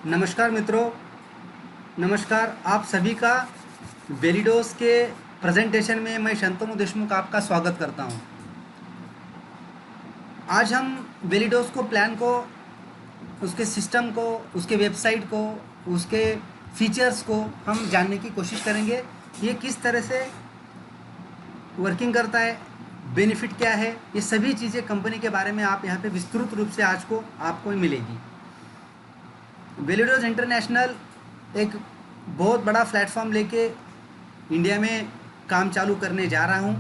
नमस्कार मित्रों। नमस्कार आप सभी का वेलिडोस के प्रेजेंटेशन में मैं शंतनु देशमुख आपका स्वागत करता हूं। आज हम वेलिडोस को प्लान को, उसके सिस्टम को, उसके वेबसाइट को, उसके फीचर्स को हम जानने की कोशिश करेंगे। ये किस तरह से वर्किंग करता है, बेनिफिट क्या है, ये सभी चीज़ें कंपनी के बारे में आप यहाँ पे विस्तृत रूप से आज को आपको मिलेगी। वेलिडोस इंटरनेशनल एक बहुत बड़ा प्लेटफॉर्म लेके इंडिया में काम चालू करने जा रहा हूँ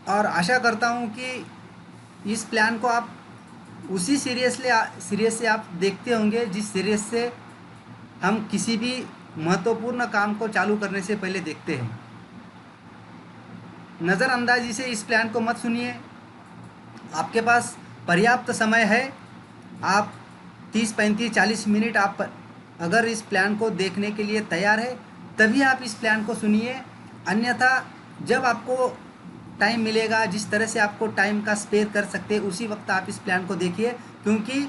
और आशा करता हूँ कि इस प्लान को आप उसी सीरियस से आप देखते होंगे जिस सीरियस से हम किसी भी महत्वपूर्ण काम को चालू करने से पहले देखते हैं। नज़रअंदाजी से इस प्लान को मत सुनिए। आपके पास पर्याप्त समय है। आप 30, 35, 40 मिनट आप अगर इस प्लान को देखने के लिए तैयार है तभी आप इस प्लान को सुनिए। अन्यथा जब आपको टाइम मिलेगा, जिस तरह से आपको टाइम का स्पेयर कर सकते हैं, उसी वक्त आप इस प्लान को देखिए, क्योंकि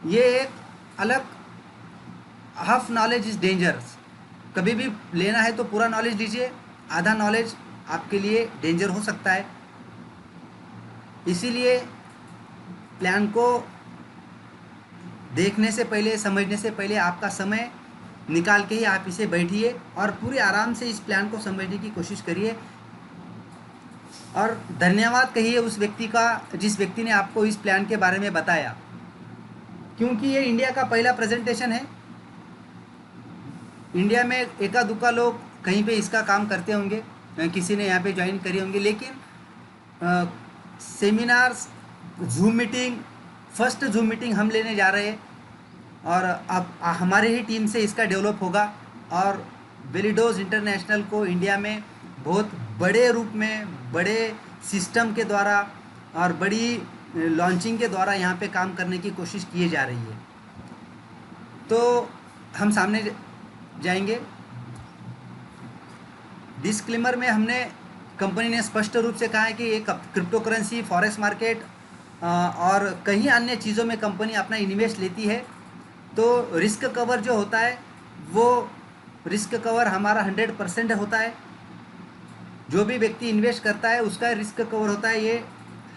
ये एक अलग हाफ नॉलेज इज़ डेंजरस। कभी भी लेना है तो पूरा नॉलेज लीजिए, आधा नॉलेज आपके लिए डेंजर हो सकता है। इसीलिए प्लान को देखने से पहले, समझने से पहले आपका समय निकाल के ही आप इसे बैठिए और पूरे आराम से इस प्लान को समझने की कोशिश करिए। और धन्यवाद कहिए उस व्यक्ति का जिस व्यक्ति ने आपको इस प्लान के बारे में बताया, क्योंकि ये इंडिया का पहला प्रेजेंटेशन है। इंडिया में एका दुक्का लोग कहीं पे इसका काम करते होंगे, किसी ने यहाँ पे ज्वाइन करी होंगे, लेकिन seminars, zoom meeting, first zoom meeting हम लेने जा रहे हैं और अब हमारे ही टीम से इसका डेवलप होगा और वेलिडोस इंटरनेशनल को इंडिया में बहुत बड़े रूप में, बड़े सिस्टम के द्वारा और बड़ी लॉन्चिंग के द्वारा यहाँ पे काम करने की कोशिश की जा रही है। तो हम सामने जाएंगे। डिस्क्लेमर में हमने, कंपनी ने स्पष्ट रूप से कहा है कि ये क्रिप्टो करेंसी, फॉरेक्स मार्केट और कई अन्य चीज़ों में कंपनी अपना इन्वेस्ट लेती है। तो रिस्क कवर जो होता है वो रिस्क कवर हमारा 100% होता है। जो भी व्यक्ति इन्वेस्ट करता है उसका रिस्क कवर होता है। ये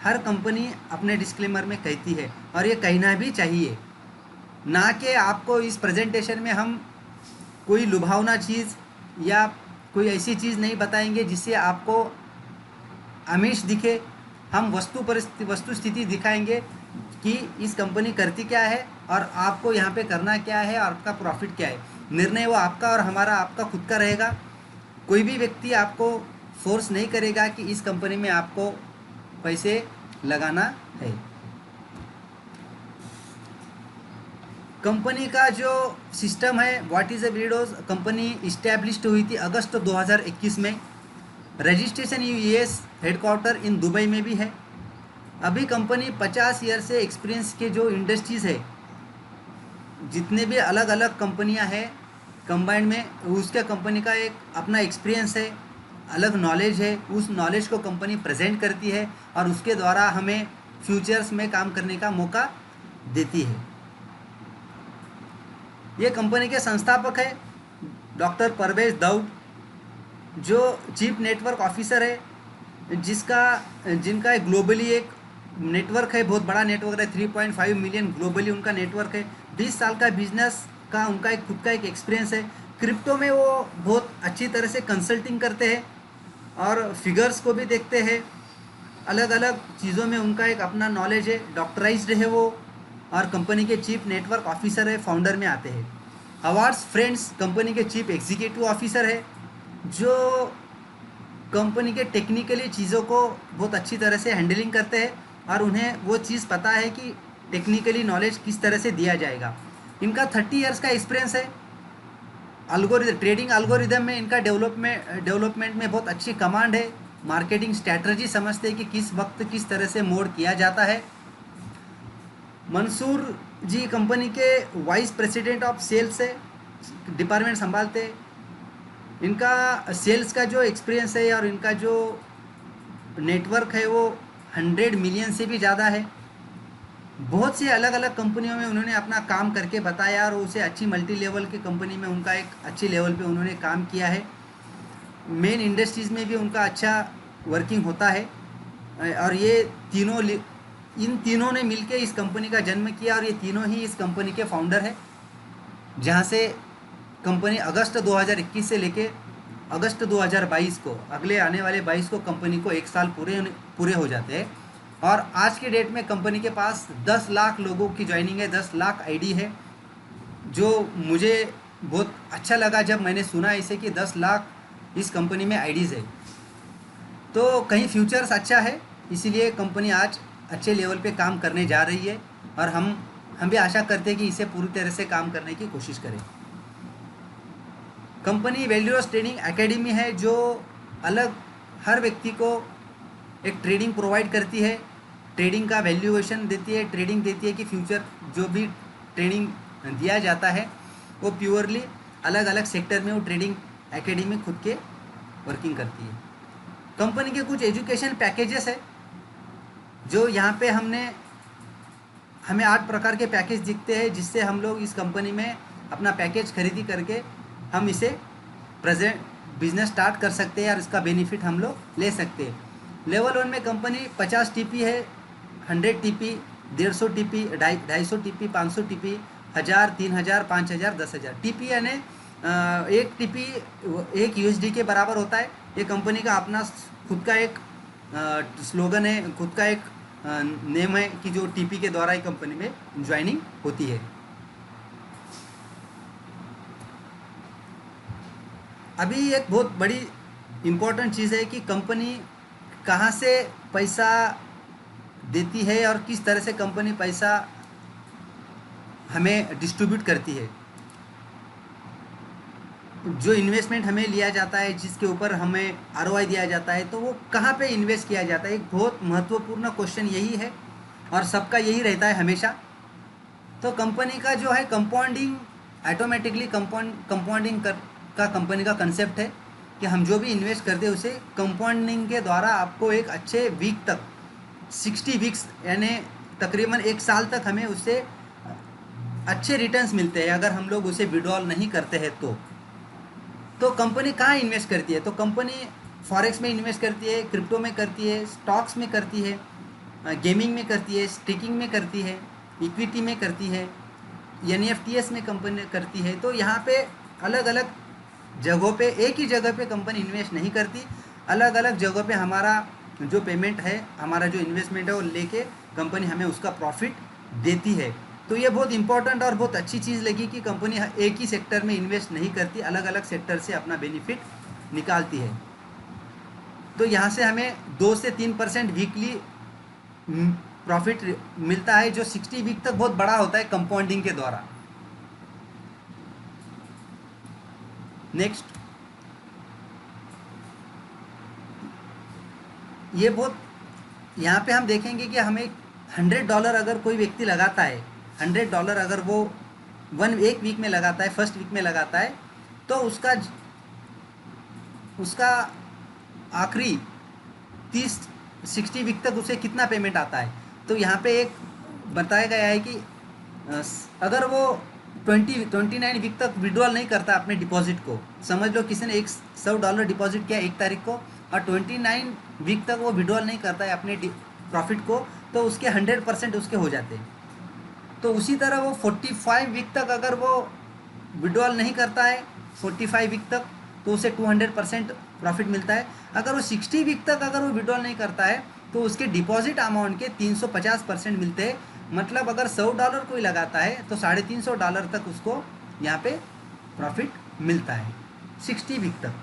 हर कंपनी अपने डिस्क्लेमर में कहती है और ये कहना भी चाहिए, ना कि आपको इस प्रेजेंटेशन में हम कोई लुभावना चीज़ या कोई ऐसी चीज़ नहीं बताएंगे जिससे आपको आमिष दिखे। हम वस्तु स्थिति दिखाएंगे कि इस कंपनी करती क्या है और आपको यहाँ पे करना क्या है और आपका प्रॉफिट क्या है। निर्णय वो आपका और हमारा, आपका खुद का रहेगा। कोई भी व्यक्ति आपको फोर्स नहीं करेगा कि इस कंपनी में आपको पैसे लगाना है। कंपनी का जो सिस्टम है, व्हाट इज़ अ वेलिडोस, कंपनी इस्टेब्लिश्ड हुई थी अगस्त 2021 में। Registration US headquarter in Dubai में भी है। अभी कंपनी 50 ईयर से एक्सपीरियंस के जो इंडस्ट्रीज़ है, जितने भी अलग अलग कंपनियां हैं कंबाइंड में, उसके कंपनी का एक अपना एक्सपीरियंस है, अलग नॉलेज है। उस नॉलेज को कंपनी प्रेजेंट करती है और उसके द्वारा हमें फ्यूचर्स में काम करने का मौका देती है। ये कंपनी के संस्थापक है डॉक्टर परवेज दाऊद, जो चीफ नेटवर्क ऑफिसर है, जिनका एक ग्लोबली एक नेटवर्क है, बहुत बड़ा नेटवर्क है, 3.5 मिलियन ग्लोबली उनका नेटवर्क है। 20 साल का बिजनेस का उनका एक खुद का एक एक्सपीरियंस है। क्रिप्टो में वो बहुत अच्छी तरह से कंसल्टिंग करते हैं और फिगर्स को भी देखते हैं। अलग अलग चीज़ों में उनका एक अपना नॉलेज है, डॉक्टराइज्ड है वो, और कंपनी के चीफ नेटवर्क ऑफिसर है, फाउंडर में आते हैं। अवार्ड्स फ्रेंड्स कंपनी के चीफ एग्जीक्यूटिव ऑफिसर है, जो कंपनी के टेक्निकली चीज़ों को बहुत अच्छी तरह से हैंडलिंग करते हैं और उन्हें वो चीज़ पता है कि टेक्निकली नॉलेज किस तरह से दिया जाएगा। इनका 30 इयर्स का एक्सपीरियंस है। ट्रेडिंग अल्गोरिदम में इनका डेवलपमेंट में बहुत अच्छी कमांड है। मार्केटिंग स्ट्रैटेजी समझते हैं कि किस वक्त किस तरह से मोड किया जाता है। मंसूर जी कंपनी के वाइस प्रेसिडेंट ऑफ सेल्स है, डिपार्टमेंट संभालते हैं। इनका सेल्स का जो एक्सपीरियंस है और इनका जो नेटवर्क है वो 100 मिलियन से भी ज़्यादा है। बहुत से अलग अलग कंपनियों में उन्होंने अपना काम करके बताया और उसे अच्छी मल्टी लेवल की कंपनी में उनका एक अच्छी लेवल पे उन्होंने काम किया है। मेन इंडस्ट्रीज़ में भी उनका अच्छा वर्किंग होता है। और ये इन तीनों ने मिलकर इस कंपनी का जन्म किया और ये तीनों ही इस कंपनी के फाउंडर हैं। जहाँ से कंपनी अगस्त 2021 से लेके अगस्त 2022 को, अगले आने वाले 22 को कंपनी को एक साल पूरे हो जाते हैं। और आज के डेट में कंपनी के पास 10 लाख लोगों की ज्वाइनिंग है, 10 लाख आईडी है। जो मुझे बहुत अच्छा लगा जब मैंने सुना इसे कि 10 लाख इस कंपनी में आईडीज़ है, तो कहीं फ्यूचर्स अच्छा है। इसीलिए कंपनी आज अच्छे लेवल पे काम करने जा रही है और हम भी आशा करते हैं कि इसे पूरी तरह से काम करने की कोशिश करें। कंपनी वैल्यूअस ट्रेडिंग एकेडमी है जो अलग हर व्यक्ति को एक ट्रेडिंग प्रोवाइड करती है, ट्रेडिंग का वैल्यूएशन देती है, ट्रेडिंग देती है कि फ्यूचर जो भी ट्रेडिंग दिया जाता है वो प्योरली अलग अलग सेक्टर में वो ट्रेडिंग एकेडमी खुद के वर्किंग करती है। कंपनी के कुछ एजुकेशन पैकेजेस है जो यहाँ पे हमें 8 प्रकार के पैकेज दिखते हैं, जिससे हम लोग इस कंपनी में अपना पैकेज खरीदी करके हम इसे प्रेजेंट बिजनेस स्टार्ट कर सकते हैं और इसका बेनिफिट हम लोग ले सकते हैं। लेवल 1 में कंपनी 50 टीपी है, 100 TP, 150 TP, 250 TP, 500 TP, 1000, 3000, 5000, 10,000 TP. यानी एक टीपी 1 यूएसडी के बराबर होता है। ये कंपनी का अपना खुद का एक स्लोगन है, खुद का एक नेम है कि जो टीपी के द्वारा ही कंपनी में ज्वाइनिंग होती है। अभी एक बहुत बड़ी इम्पोर्टेंट चीज़ है कि कंपनी कहाँ से पैसा देती है और किस तरह से कंपनी पैसा हमें डिस्ट्रीब्यूट करती है। जो इन्वेस्टमेंट हमें लिया जाता है, जिसके ऊपर हमें आरओआई दिया जाता है, तो वो कहाँ पे इन्वेस्ट किया जाता है, एक बहुत महत्वपूर्ण क्वेश्चन यही है और सबका यही रहता है हमेशा। तो कंपनी का जो है कंपाउंडिंग, ऑटोमेटिकली कंपाउंडिंग का कंपनी का कंसेप्ट है कि हम जो भी इन्वेस्ट करते हैं उसे कंपाउंडिंग के द्वारा आपको एक अच्छे वीक तक 60 वीक्स यानी तकरीबन 1 साल तक हमें उससे अच्छे रिटर्न्स मिलते हैं अगर हम लोग उसे विड्रॉल नहीं करते हैं। तो कंपनी कहाँ इन्वेस्ट करती है? तो कंपनी फॉरेक्स में इन्वेस्ट करती है, क्रिप्टो में करती है, स्टॉक्स में करती है, गेमिंग में करती है, स्टेकिंग में करती है, इक्विटी में करती है, एनईएफटीएस में कंपनी करती है। तो यहाँ पे अलग अलग जगहों पे, एक ही जगह पे कंपनी इन्वेस्ट नहीं करती, अलग अलग जगहों पे हमारा जो पेमेंट है, हमारा जो इन्वेस्टमेंट है वो लेके कंपनी हमें उसका प्रॉफिट देती है। तो ये बहुत इंपॉर्टेंट और बहुत अच्छी चीज़ लगी कि कंपनी एक ही सेक्टर में इन्वेस्ट नहीं करती, अलग अलग सेक्टर से अपना बेनिफिट निकालती है। तो यहाँ से हमें 2 से 3% वीकली प्रॉफिट मिलता है, जो 60 वीक तक बहुत बड़ा होता है कंपाउंडिंग के द्वारा। नेक्स्ट, ये बहुत यहाँ पे हम देखेंगे कि हमें $100 अगर कोई व्यक्ति लगाता है, $100 अगर वो एक वीक में लगाता है, फर्स्ट वीक में लगाता है, तो उसका आखिरी 60 वीक तक उसे कितना पेमेंट आता है। तो यहाँ पे एक बताया गया है कि अगर वो 29 वीक तक विड्रॉल नहीं करता अपने डिपॉजिट को, समझ लो किसी ने $100 डिपॉजिट किया 1 तारीख को और 29 वीक तक वो विड्रॉल नहीं करता है अपने प्रॉफिट को, तो उसके 100% उसके हो जाते हैं। तो उसी तरह वो 45 वीक तक अगर वो विड्रॉल नहीं करता है 45 वीक तक, तो उसे 200% प्रॉफिट मिलता है। अगर वो 60 वीक तक अगर वो विड्रॉल नहीं करता है तो उसके डिपॉजिट अमाउंट के 350% मिलते हैं। मतलब अगर $100 कोई लगाता है तो $350 तक उसको यहाँ पे प्रॉफिट मिलता है 60 वीक तक।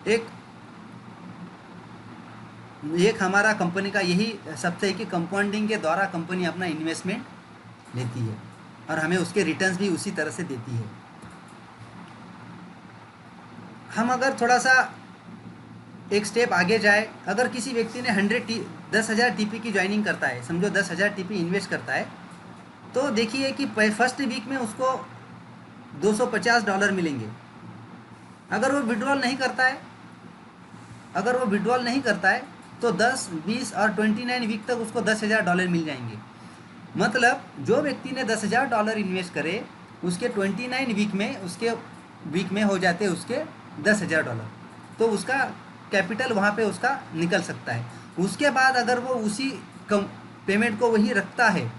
एक हमारा कंपनी का यही सबसे है कि कंपाउंडिंग के द्वारा कंपनी अपना इन्वेस्टमेंट लेती है और हमें उसके रिटर्न्स भी उसी तरह से देती है। हम अगर थोड़ा सा एक स्टेप आगे जाए, अगर किसी व्यक्ति ने 10,000 टीपी की ज्वाइनिंग करता है, समझो 10,000 टीपी इन्वेस्ट करता है, तो देखिए कि फर्स्ट वीक में उसको $250 मिलेंगे। अगर वो विड्रॉल नहीं करता है तो 10, 20 और 29 वीक तक उसको $10,000 मिल जाएंगे। मतलब जो व्यक्ति ने $10,000 इन्वेस्ट करे, उसके 29 वीक में हो जाते उसके $10,000, तो उसका कैपिटल वहाँ पे उसका निकल सकता है। उसके बाद अगर वो उसी पेमेंट को वही रखता है,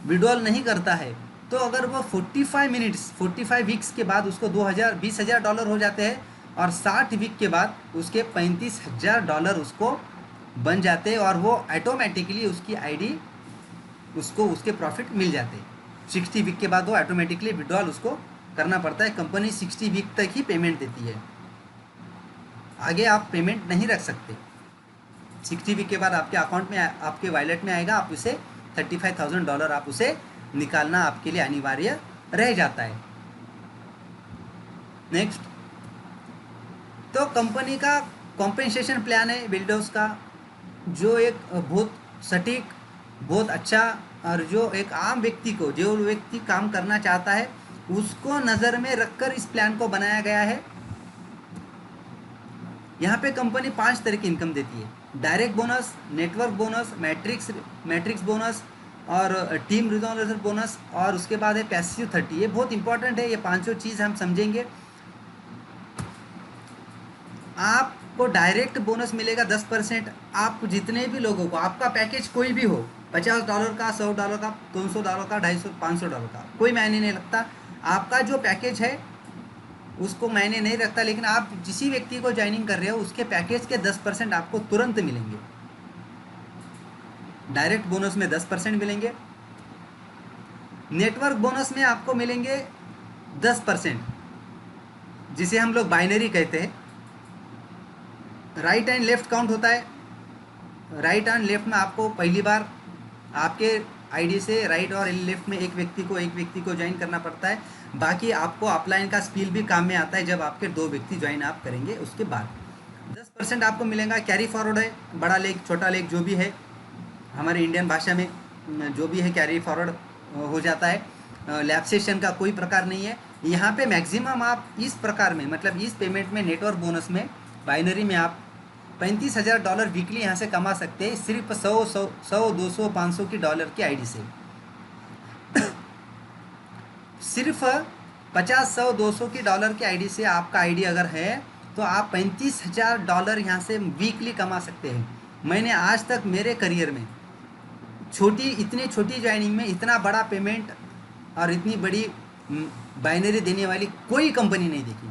विड्रॉल नहीं करता है, तो अगर वो 45 वीक्स के बाद उसको $20,000 हो जाते हैं, और 60 वीक के बाद उसके $35,000 उसको बन जाते हैं, और वो ऑटोमेटिकली उसकी आईडी उसको उसके प्रॉफिट मिल जाते हैं। 60 वीक के बाद वो ऑटोमेटिकली विड्रॉल उसको करना पड़ता है। कंपनी 60 वीक तक ही पेमेंट देती है, आगे आप पेमेंट नहीं रख सकते। 60 वीक के बाद आपके अकाउंट में, आपके वॉलेट में आएगा, आप उसे $35,000 आप उसे निकालना आपके लिए अनिवार्य रह जाता है। नेक्स्ट, तो कंपनी का कॉम्पेंसेशन प्लान है बिल्डर्स का, जो एक बहुत सटीक, बहुत अच्छा, और जो एक आम व्यक्ति को, जो व्यक्ति काम करना चाहता है उसको नज़र में रखकर इस प्लान को बनाया गया है। यहाँ पे कंपनी 5 तरह की इनकम देती है: direct bonus, network bonus, matrix bonus, और टीम रिजोल्यूशन बोनस, और उसके बाद है पैसिव 30। ये बहुत इंपॉर्टेंट है, ये 500 चीज़ हम समझेंगे। आपको डायरेक्ट बोनस मिलेगा 10%। आप जितने भी लोगों को, आपका पैकेज कोई भी हो, $50 का, $100 का, $200 का, $250, $500 का, कोई मायने नहीं लगता। आपका जो पैकेज है उसको मायने नहीं रखता, लेकिन आप जिसी व्यक्ति को ज्वाइनिंग कर रहे हो उसके पैकेज के 10% आपको तुरंत मिलेंगे। डायरेक्ट बोनस में 10% मिलेंगे। नेटवर्क बोनस में आपको मिलेंगे 10%, जिसे हम लोग बाइनरी कहते हैं। राइट एंड लेफ्ट काउंट होता है। राइट एंड लेफ्ट में आपको पहली बार आपके आईडी से राइट और लेफ्ट में एक व्यक्ति को ज्वाइन करना पड़ता है। बाकी आपको अपलाइन का स्पील भी काम में आता है जब आपके 2 व्यक्ति ज्वाइन आप करेंगे। उसके बाद 10% आपको मिलेगा। कैरी फॉरवर्ड है, बड़ा लेग छोटा लेग जो भी है, हमारे इंडियन भाषा में जो भी है कैरी फॉरवर्ड हो जाता है। लैप्सेशन का कोई प्रकार नहीं है यहाँ पे। मैक्सिमम आप इस प्रकार में, मतलब इस पेमेंट में, नेटवर्क बोनस में, बाइनरी में आप $35,000 वीकली यहाँ से कमा सकते हैं, सिर्फ 100, 200, 500 की डॉलर की आईडी से। सिर्फ 50, 100, 200 की डॉलर की आईडी से आपका आईडी अगर है तो आप $35,000 यहाँ से वीकली कमा सकते हैं। मैंने आज तक मेरे करियर में इतनी छोटी ज्वाइनिंग में इतना बड़ा पेमेंट और इतनी बड़ी बाइनरी देने वाली कोई कंपनी नहीं देखी,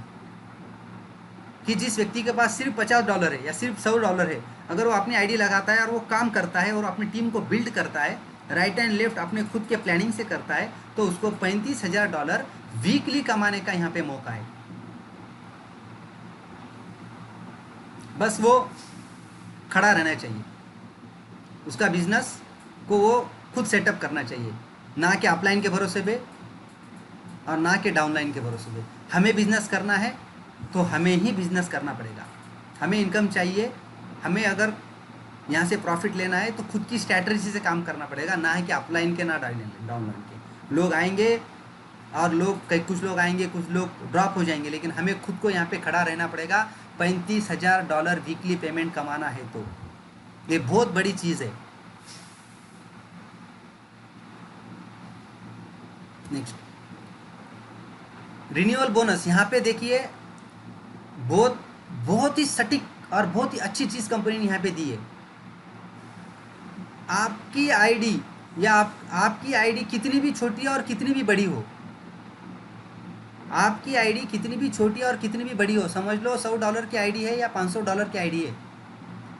कि जिस व्यक्ति के पास सिर्फ $50 है या सिर्फ $100 है, अगर वो अपनी आईडी लगाता है और वो काम करता है और अपनी टीम को बिल्ड करता है, राइट एंड लेफ्ट अपने खुद के प्लानिंग से करता है, तो उसको $35,000 वीकली कमाने का यहाँ पे मौका है। बस वो खड़ा रहना चाहिए, उसका बिजनेस को वो खुद सेटअप करना चाहिए, ना कि अपलाइन के भरोसे पे और ना कि डाउनलाइन के भरोसे पे। हमें बिजनेस करना है तो हमें ही बिजनेस करना पड़ेगा। हमें इनकम चाहिए, हमें अगर यहाँ से प्रॉफिट लेना है तो खुद की स्ट्रैटेजी से काम करना पड़ेगा, ना है कि अपलाइन के ना डाउनलाइन के। लोग आएंगे और कुछ लोग आएंगे, कुछ लोग ड्रॉप हो जाएंगे, लेकिन हमें खुद को यहाँ पे खड़ा रहना पड़ेगा। $35,000 वीकली पेमेंट कमाना है तो ये बहुत बड़ी चीज़ है। Next, renewal bonus. यहाँ पे देखिए बहुत ही सटीक और बहुत ही अच्छी चीज़ कंपनी ने यहाँ पे दी है। आपकी आईडी या आपकी आईडी कितनी भी छोटी और कितनी भी बड़ी हो, आपकी आईडी कितनी भी छोटी और कितनी भी बड़ी हो, समझ लो $100 की आईडी है या $500 की आईडी है,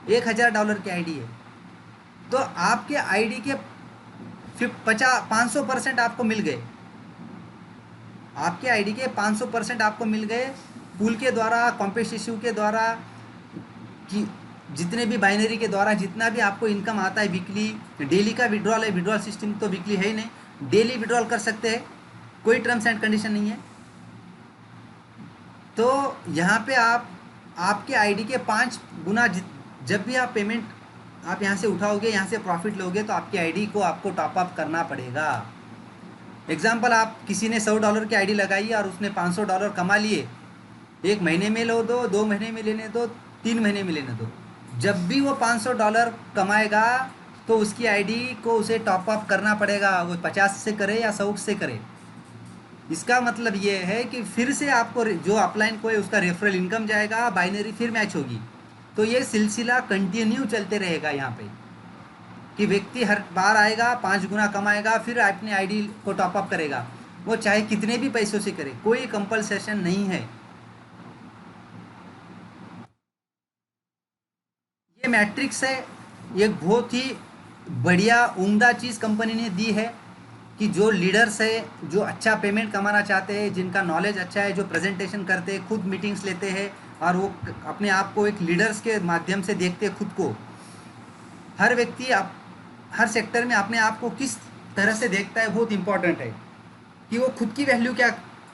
$1,000 की आईडी है, तो आपके आईडी के 500% आपको मिल गए। आपके आईडी के 500% आपको मिल गए पूल के द्वारा, कॉम्पिटिटिव के द्वारा, कि जितने भी बाइनरी के द्वारा जितना भी आपको इनकम आता है वीकली। डेली का विड्रॉल है, विड्रॉल सिस्टम तो वीकली है ही नहीं, डेली विड्रॉल कर सकते हैं, कोई टर्म्स एंड कंडीशन नहीं है। तो यहाँ पे आपके आईडी के 5 गुना जब भी आप पेमेंट आप यहाँ से उठाओगे, यहाँ से प्रॉफिट लोगे, तो आपकी आईडी को आपको टॉपअप करना पड़ेगा। एग्जाम्पल, आप किसी ने $100 की आईडी लगाई और उसने $500 कमा लिए, 1 महीने में लो दो, 2 महीने में लेने दो, 3 महीने में लेने दो, जब भी वो $500 कमाएगा तो उसकी आईडी को उसे टॉप अप करना पड़ेगा, वो 50 से करे या 100 से करे। इसका मतलब ये है कि फिर से आपको जो अपलाइन को है उसका रेफरल इनकम जाएगा, बाइनरी फिर मैच होगी। तो ये सिलसिला कंटिन्यू चलते रहेगा यहाँ पे, कि व्यक्ति हर बार आएगा, 5 गुना कमाएगा, फिर अपनी आईडी को टॉप अप करेगा, वो चाहे कितने भी पैसों से करे, कोई कंपल्सेशन नहीं है। ये मैट्रिक्स है, ये बहुत ही बढ़िया उम्दा चीज़ कंपनी ने दी है कि जो लीडर्स है, जो अच्छा पेमेंट कमाना चाहते हैं, जिनका नॉलेज अच्छा है, जो प्रेजेंटेशन करते हैं, खुद मीटिंग्स लेते हैं और वो अपने आप को एक लीडर्स के माध्यम से देखते हैं खुद को। हर व्यक्ति हर सेक्टर में अपने आप को किस तरह से देखता है बहुत इम्पॉर्टेंट है, कि वो खुद की वैल्यू क्या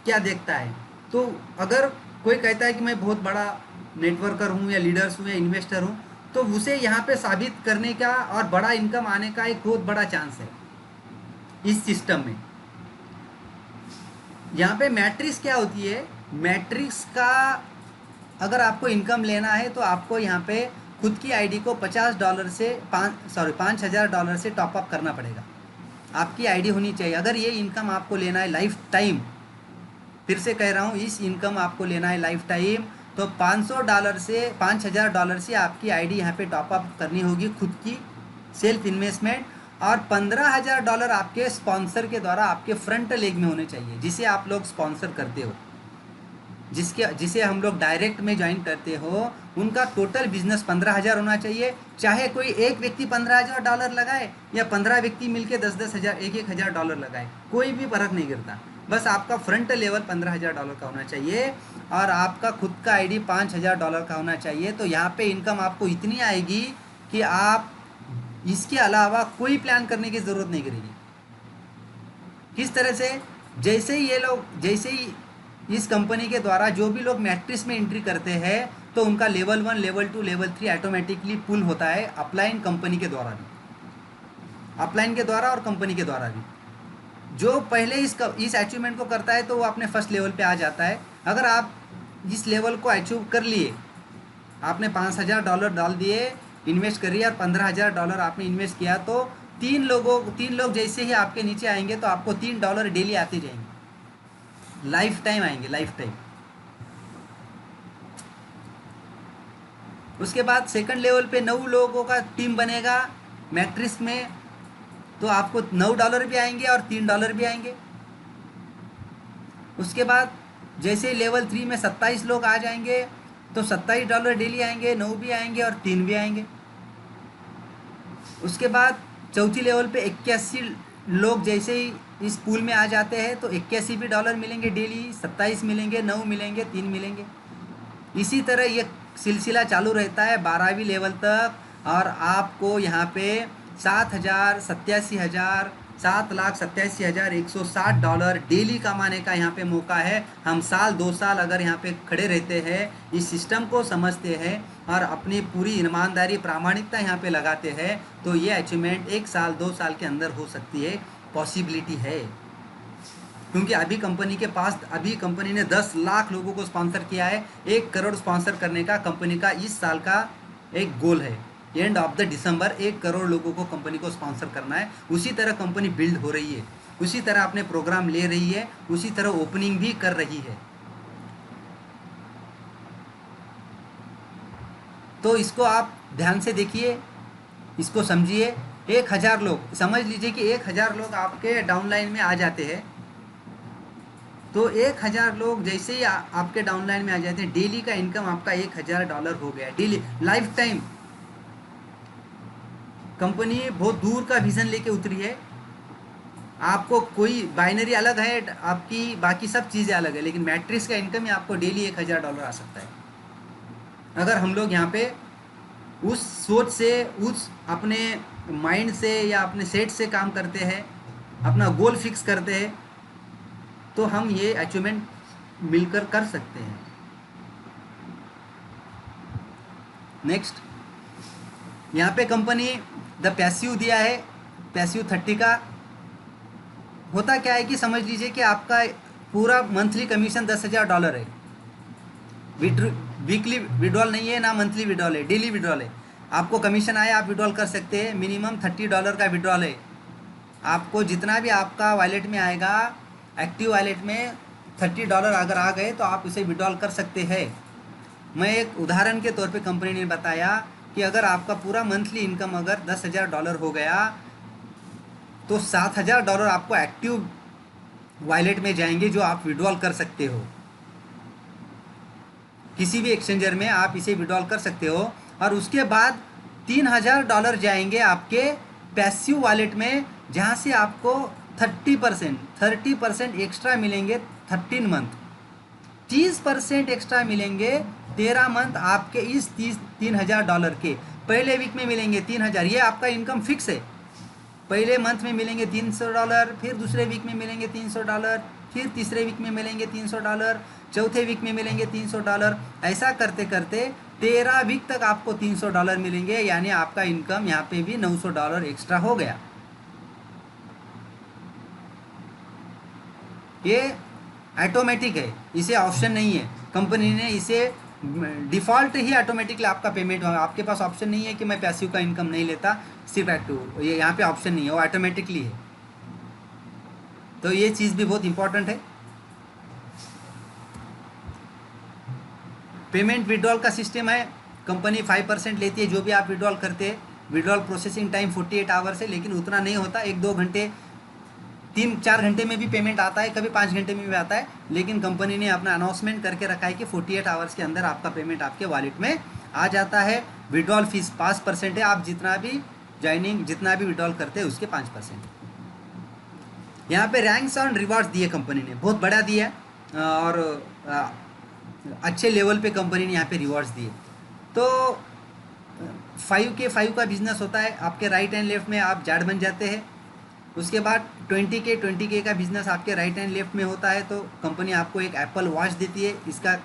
क्या देखता है। तो अगर कोई कहता है कि मैं बहुत बड़ा नेटवर्कर हूँ या लीडर्स हूँ या इन्वेस्टर हूँ, तो उसे यहाँ पे साबित करने का और बड़ा इनकम आने का एक बहुत बड़ा चांस है इस सिस्टम में। यहाँ पे मैट्रिक्स क्या होती है, मैट्रिक्स का अगर आपको इनकम लेना है तो आपको यहाँ पे खुद की आईडी को $50 से $5,000 से टॉप अप करना पड़ेगा। आपकी आईडी होनी चाहिए। अगर ये इनकम आपको लेना है लाइफ टाइम, फिर से कह रहा हूँ, इस इनकम आपको लेना है लाइफ टाइम, तो $5,000 से आपकी आईडी यहाँ पे टॉप अप करनी होगी खुद की सेल्फ इन्वेस्टमेंट, और $15,000 आपके स्पॉन्सर के द्वारा आपके फ्रंट लेग में होने चाहिए, जिसे आप लोग स्पॉन्सर करते हो, जिसे हम लोग डायरेक्ट में ज्वाइन करते हो। उनका टोटल बिजनेस 15,000 होना चाहिए। चाहे कोई एक व्यक्ति $15,000 लगाए या 15 व्यक्ति मिलके 10-10 हज़ार, $1,000 लगाए, कोई भी फर्क नहीं करता। बस आपका फ्रंट लेवल $15,000 का होना चाहिए और आपका खुद का आईडी $5,000 का होना चाहिए। तो यहाँ पे इनकम आपको इतनी आएगी कि आप इसके अलावा कोई प्लान करने की ज़रूरत नहीं करेगी। किस तरह से, जैसे ही इस कंपनी के द्वारा जो भी लोग मैट्रिक्स में एंट्री करते हैं तो उनका लेवल 1, लेवल 2, लेवल 3 ऑटोमेटिकली पुल होता है अपलाइन कंपनी के द्वारा भी, अपलाइन के द्वारा और कंपनी के द्वारा भी। जो पहले इस अचीवमेंट को करता है तो वो अपने फर्स्ट लेवल पे आ जाता है। अगर आप इस लेवल को अचीव कर लिए, आपने $5,000 डाल दिए, इन्वेस्ट करिए और $15,000 आपने इन्वेस्ट किया, तो तीन लोग जैसे ही आपके नीचे आएंगे तो आपको $3 डेली आते जाएंगे, लाइफ टाइम आएंगे, लाइफ टाइम। उसके बाद सेकंड लेवल पे 9 लोगों का टीम बनेगा मैट्रिक्स में, तो आपको $9 भी आएंगे और $3 भी आएंगे। उसके बाद जैसे लेवल 3 में 27 लोग आ जाएंगे तो $27 डेली आएंगे, 9 भी आएंगे और 3 भी आएंगे। उसके बाद चौथी लेवल पे 81 लोग जैसे ही इस पूल में आ जाते हैं तो 81 भी डॉलर मिलेंगे डेली, 27 मिलेंगे, 9 मिलेंगे, 3 मिलेंगे। इसी तरह ये सिलसिला चालू रहता है 12वीं लेवल तक, और आपको यहाँ पे $7,87,160 डेली कमाने का यहाँ पे मौका है। हम साल 2 साल अगर यहाँ पे खड़े रहते हैं, इस सिस्टम को समझते हैं और अपनी पूरी ईमानदारी प्रामाणिकता यहाँ पे लगाते हैं, तो ये अचीवमेंट 1 साल 2 साल के अंदर हो सकती है, पॉसिबिलिटी है। क्योंकि अभी कंपनी ने 10 लाख लोगों को स्पॉन्सर किया है। 1 करोड़ स्पॉन्सर करने का कंपनी का इस साल का एक गोल है। एंड ऑफ द दिसंबर 1 करोड़ लोगों को कंपनी को स्पॉन्सर करना है। उसी तरह कंपनी बिल्ड हो रही है, उसी तरह अपने प्रोग्राम ले रही है, उसी तरह ओपनिंग भी कर रही है। तो इसको आप ध्यान से देखिए, इसको समझिए। 1,000 लोग, समझ लीजिए कि 1,000 लोग आपके डाउनलाइन में आ जाते हैं, तो 1,000 लोग जैसे ही आपके डाउनलाइन में आ जाते हैं, डेली का इनकम आपका $1,000 हो गया डेली, लाइफ टाइम। कंपनी बहुत दूर का विजन लेके उतरी है। आपको कोई बाइनरी अलग है, आपकी बाकी सब चीज़ें अलग है, लेकिन मैट्रिक्स का इनकम ही आपको डेली $1,000 आ सकता है। अगर हम लोग यहाँ पे उस सोच से, उस अपने माइंड से या अपने सेट से काम करते हैं, अपना गोल फिक्स करते हैं, तो हम ये अचीवमेंट मिलकर कर सकते हैं। नेक्स्ट, यहाँ पे कंपनी द पैसिव दिया है, पैसिव 30 का। होता क्या है कि समझ लीजिए कि आपका पूरा मंथली कमीशन $10,000 है। वीकली विड्रॉल नहीं है, ना मंथली विड्रॉल है, डेली विड्रॉल है। आपको कमीशन आया, आप विड्रॉल कर सकते हैं। मिनिमम $30 का विड्रॉल है। आपको जितना भी आपका वॉलेट में आएगा, एक्टिव वॉलेट में $30 अगर आ गए तो आप इसे विड्रॉल कर सकते हैं। मैं एक उदाहरण के तौर पे कंपनी ने बताया कि अगर आपका पूरा मंथली इनकम अगर $10,000 हो गया तो $7,000 आपको एक्टिव वॉलेट में जाएंगे, जो आप विड्रॉल कर सकते हो। किसी भी एक्सचेंजर में आप इसे विड्रॉल कर सकते हो। और उसके बाद $3,000 जाएंगे आपके पैसिव वॉलेट में, जहाँ से आपको 30% एक्स्ट्रा मिलेंगे 13 मंथ, 30% एक्स्ट्रा मिलेंगे 13 मंथ आपके इस $3,000 के। पहले वीक में मिलेंगे 3,000, ये आपका इनकम फिक्स है। पहले मंथ में मिलेंगे $300, फिर दूसरे वीक में मिलेंगे $300, फिर तीसरे वीक में मिलेंगे $300, चौथे वीक में मिलेंगे $300। ऐसा करते करते 13 वीक तक आपको $300 मिलेंगे, यानी आपका इनकम यहाँ पे भी $900 एक्स्ट्रा हो गया। ये ऑटोमेटिक है, इसे ऑप्शन नहीं है। कंपनी ने इसे डिफ़ॉल्ट ही ऑटोमेटिकली आपका पेमेंट होगा। आपके पास ऑप्शन नहीं है कि मैं पैसिव का इनकम नहीं लेता, सिर्फ एक्टिव, ये यहाँ पे ऑप्शन नहीं है, वो ऑटोमेटिकली है। तो ये चीज़ भी बहुत इंपॉर्टेंट है। पेमेंट विड्रॉल का सिस्टम है, कंपनी 5% लेती है जो भी आप विड्रॉल करते हैं। विड्रॉल प्रोसेसिंग टाइम 48 आवर्स है, लेकिन उतना नहीं होता। 1-2 घंटे, 3-4 घंटे में भी पेमेंट आता है, कभी 5 घंटे में भी आता है। लेकिन कंपनी ने अपना अनाउंसमेंट करके रखा है कि 48 आवर्स के अंदर आपका पेमेंट आपके वॉलेट में आ जाता है। विड्रॉल फीस 5% है, आप जितना भी जितना भी विड्रॉल करते हैं उसके 5%। यहाँ पे रैंक्स और रिवार्ड्स दिए कंपनी ने, बहुत बड़ा दिया, और अच्छे लेवल पे कंपनी ने यहाँ पे रिवॉर्ड्स दिए। तो 5K का बिजनेस होता है, आपके राइट एंड लेफ्ट में आप जाट बन जाते हैं। उसके बाद 20K का बिजनेस आपके राइट एंड लेफ्ट में होता है, तो कंपनी आपको एक एप्पल वॉच देती है, इसका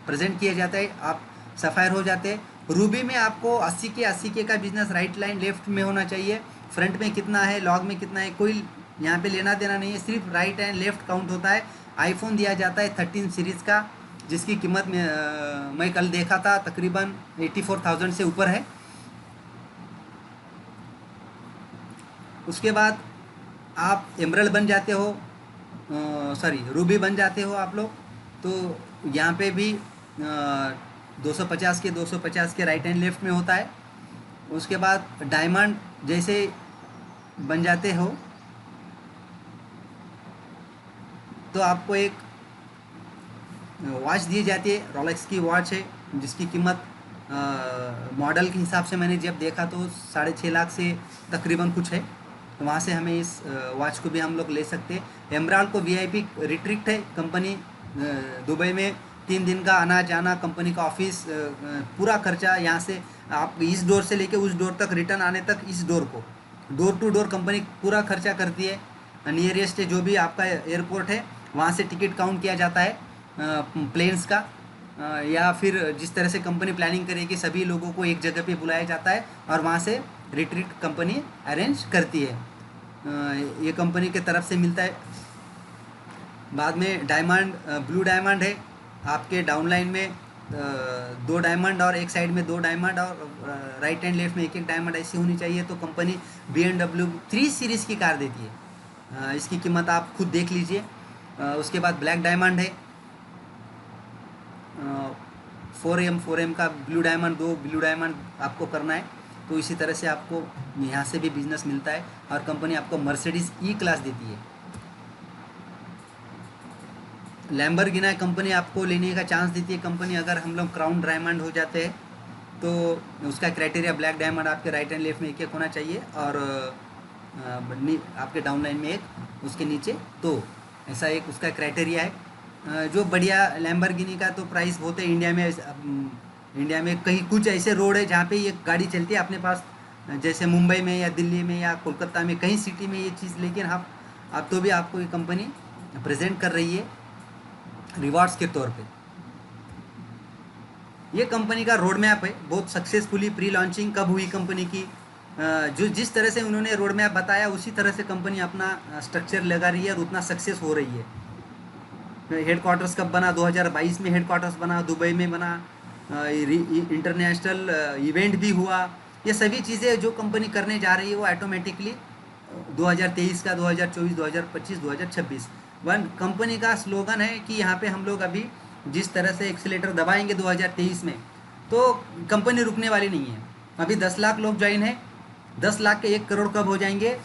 प्रेजेंट किया जाता है, आप सफ़ायर हो जाते हैं। रूबी में आपको 80K का बिजनेस राइट लाइन लेफ्ट में होना चाहिए। फ्रंट में कितना है, लॉग में कितना है, कोई यहाँ पे लेना देना नहीं है, सिर्फ राइट एंड लेफ्ट काउंट होता है। आईफोन दिया जाता है 13 सीरीज़ का, जिसकी कीमत में मैं कल देखा था तकरीबन 84,000 से ऊपर है। उसके बाद आप एमरल्ड बन जाते हो, रूबी बन जाते हो आप लोग। तो यहाँ पे भी 250 के राइट एंड लेफ्ट में होता है। उसके बाद डायमंड जैसे बन जाते हो तो आपको एक वॉच दी जाती है, रोलेक्स की वॉच है, जिसकी कीमत मॉडल के हिसाब से मैंने जब देखा तो 6.5 लाख से तकरीबन कुछ है। तो वहाँ से हमें इस वॉच को भी हम लोग ले सकते हैं। एमराल्ड को VIP रिट्रीट है, कंपनी दुबई में 3 दिन का आना जाना, कंपनी का ऑफिस, पूरा खर्चा यहाँ से आप इस डोर से लेके उस डोर तक, रिटर्न आने तक, इस डोर को डोर टू डोर कंपनी पूरा खर्चा करती है। नियरेस्ट जो भी आपका एयरपोर्ट है वहाँ से टिकट काउंट किया जाता है प्लेन्स का, या फिर जिस तरह से कंपनी प्लानिंग करेगी सभी लोगों को एक जगह पे बुलाया जाता है और वहाँ से रिट्रीट कंपनी अरेंज करती है। ये कंपनी के तरफ से मिलता है। बाद में डायमंड, ब्लू डायमंड है आपके डाउनलाइन में 2 डायमंड और एक साइड में 2 डायमंड और राइट एंड लेफ्ट में 1 डायमंड ऐसी होनी चाहिए। तो कंपनी BMW 3 सीरीज़ की कार देती है, इसकी कीमत आप खुद देख लीजिए। उसके बाद ब्लैक डायमंड है, 4M का ब्लू डायमंड, 2 ब्लू डायमंड आपको करना है। तो इसी तरह से आपको यहाँ से भी बिजनेस मिलता है। और कंपनी आपको मर्सिडीज़ E क्लास देती है। लैम्बोर्गिनी कंपनी आपको लेने का चांस देती है कंपनी। अगर हम लोग क्राउन डायमंड हो जाते हैं तो उसका क्राइटेरिया ब्लैक डायमंड आपके राइट एंड लेफ्ट में 1 होना चाहिए, और आपके डाउनलाइन में 1, उसके नीचे 2, ऐसा एक उसका क्राइटेरिया है। जो बढ़िया लैम्बोर्गिनी का तो प्राइस बहुत है। इंडिया में कहीं कुछ ऐसे रोड है जहाँ पे ये गाड़ी चलती है अपने पास, जैसे मुंबई में या दिल्ली में या कोलकाता में, कहीं सिटी में ये चीज़, लेकिन अब तो भी आपको ये कंपनी प्रेजेंट कर रही है रिवार्ड्स के तौर पे। ये कंपनी का रोड मैप है, बहुत सक्सेसफुली प्री लॉन्चिंग कब हुई कंपनी की, जो जिस तरह से उन्होंने रोड मैप बताया उसी तरह से कंपनी अपना स्ट्रक्चर लगा रही है और उतना सक्सेस हो रही है। हेडक्वार्टर्स कब बना, 2022 में हेडक्वार्टर्स बना, दुबई में बना, इंटरनेशनल इवेंट भी हुआ। ये सभी चीज़ें जो कंपनी करने जा रही है वो ऑटोमेटिकली 2023 का, 2024, 2025, 2026 वन कंपनी का स्लोगन है कि यहाँ पे हम लोग अभी जिस तरह से एक्सीलेटर दबाएंगे 2023 में, तो कंपनी रुकने वाली नहीं है। अभी 10 लाख लोग ज्वाइन है, 10 लाख के 1 करोड़ कब हो जाएंगे,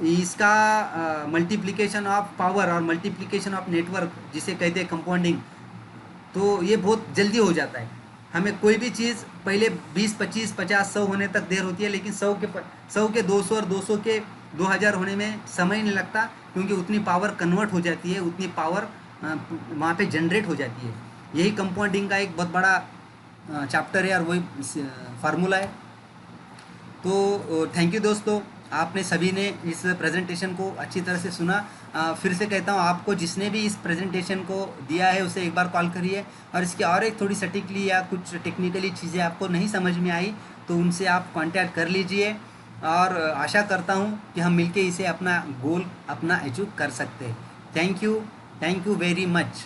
इसका मल्टीप्लिकेशन ऑफ पावर और मल्टीप्लिकेशन ऑफ नेटवर्क जिसे कहते हैं कंपाउंडिंग, तो ये बहुत जल्दी हो जाता है। हमें कोई भी चीज़ पहले 20, 25, 50, 100 होने तक देर होती है, लेकिन 100 के 200 और 200 के 2000 होने में समय नहीं लगता, क्योंकि उतनी पावर कन्वर्ट हो जाती है, उतनी पावर वहाँ पे जनरेट हो जाती है। यही कंपाउंडिंग का एक बहुत बड़ा चैप्टर है और वही फार्मूला है। तो थैंक यू दोस्तों, आपने सभी ने इस प्रेजेंटेशन को अच्छी तरह से सुना। फिर से कहता हूँ, आपको जिसने भी इस प्रेजेंटेशन को दिया है उसे एक बार कॉल करिए, और इसकी और एक थोड़ी सटीकली या कुछ टेक्निकली चीज़ें आपको नहीं समझ में आई तो उनसे आप कांटेक्ट कर लीजिए, और आशा करता हूँ कि हम मिलके इसे अपना गोल अपना अचीव कर सकते हैं। Thank you very much.